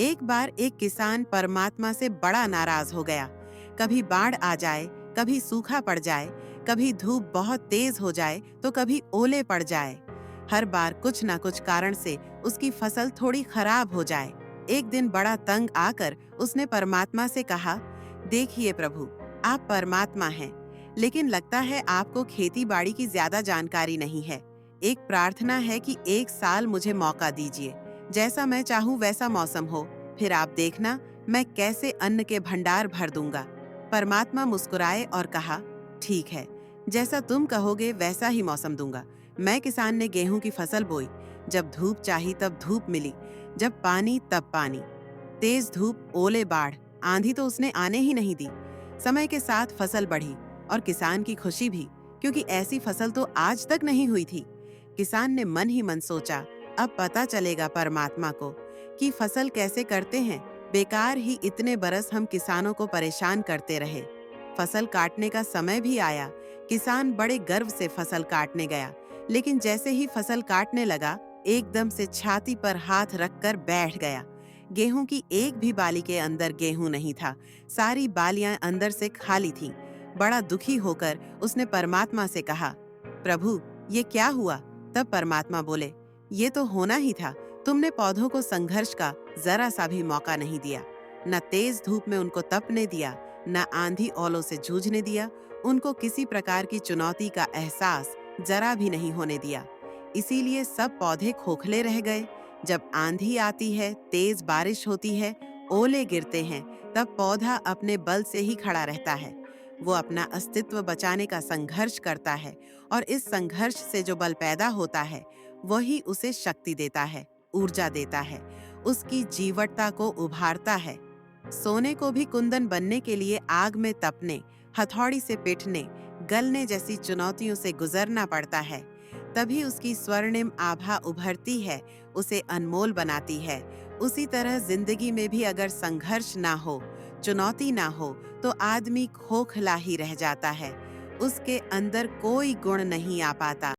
एक बार एक किसान परमात्मा से बड़ा नाराज हो गया। कभी बाढ़ आ जाए, कभी सूखा पड़ जाए, कभी धूप बहुत तेज हो जाए तो कभी ओले पड़ जाए। हर बार कुछ ना कुछ कारण से उसकी फसल थोड़ी खराब हो जाए। एक दिन बड़ा तंग आकर उसने परमात्मा से कहा, देखिए प्रभु, आप परमात्मा हैं, लेकिन लगता है आपको खेती बाड़ी की ज्यादा जानकारी नहीं है। एक प्रार्थना है कि एक साल मुझे मौका दीजिए, जैसा मैं चाहूँ वैसा मौसम हो, फिर आप देखना मैं कैसे अन्न के भंडार भर दूंगा। परमात्मा मुस्कुराए और कहा, ठीक है, जैसा तुम कहोगे वैसा ही मौसम दूंगा। मैं किसान ने गेहूं की फसल बोई। जब धूप चाही तब धूप मिली, जब पानी तब पानी। तेज धूप, ओले, बाढ़, आंधी तो उसने आने ही नहीं दी। समय के साथ फसल बढ़ी और किसान की खुशी भी, क्योंकि ऐसी फसल तो आज तक नहीं हुई थी। किसान ने मन ही मन सोचा, अब पता चलेगा परमात्मा को कि फसल कैसे करते हैं। बेकार ही इतने बरस हम किसानों को परेशान करते रहे। फसल काटने का समय भी आया। किसान बड़े गर्व से फसल काटने गया, लेकिन जैसे ही फसल काटने लगा, एकदम से छाती पर हाथ रखकर बैठ गया। गेहूं की एक भी बाली के अंदर गेहूं नहीं था। सारी बालियां अंदर से खाली थीं। बड़ा दुखी होकर उसने परमात्मा से कहा, प्रभु, ये क्या हुआ? तब परमात्मा बोले, ये तो होना ही था। तुमने पौधों को संघर्ष का जरा सा भी मौका नहीं दिया। न तेज धूप में उनको तपने दिया, न आंधी ओलों से जूझने दिया। उनको किसी प्रकार की चुनौती का एहसास जरा भी नहीं होने दिया। इसीलिए सब पौधे खोखले रह गए। जब आंधी आती है, तेज बारिश होती है, ओले गिरते हैं, तब पौधा अपने बल से ही खड़ा रहता है। वो अपना अस्तित्व बचाने का संघर्ष करता है, और इस संघर्ष से जो बल पैदा होता है, वही उसे शक्ति देता है, ऊर्जा देता है, उसकी जीवटता को उभारता है। सोने को भी कुंदन बनने के लिए आग में तपने, हथौड़ी से पीटने, गलने जैसी चुनौतियों से गुजरना पड़ता है। तभी उसकी स्वर्णिम आभा उभरती है, उसे अनमोल बनाती है। उसी तरह जिंदगी में भी अगर संघर्ष ना हो, चुनौती ना हो, तो आदमी खोखला ही रह जाता है। उसके अंदर कोई गुण नहीं आ पाता।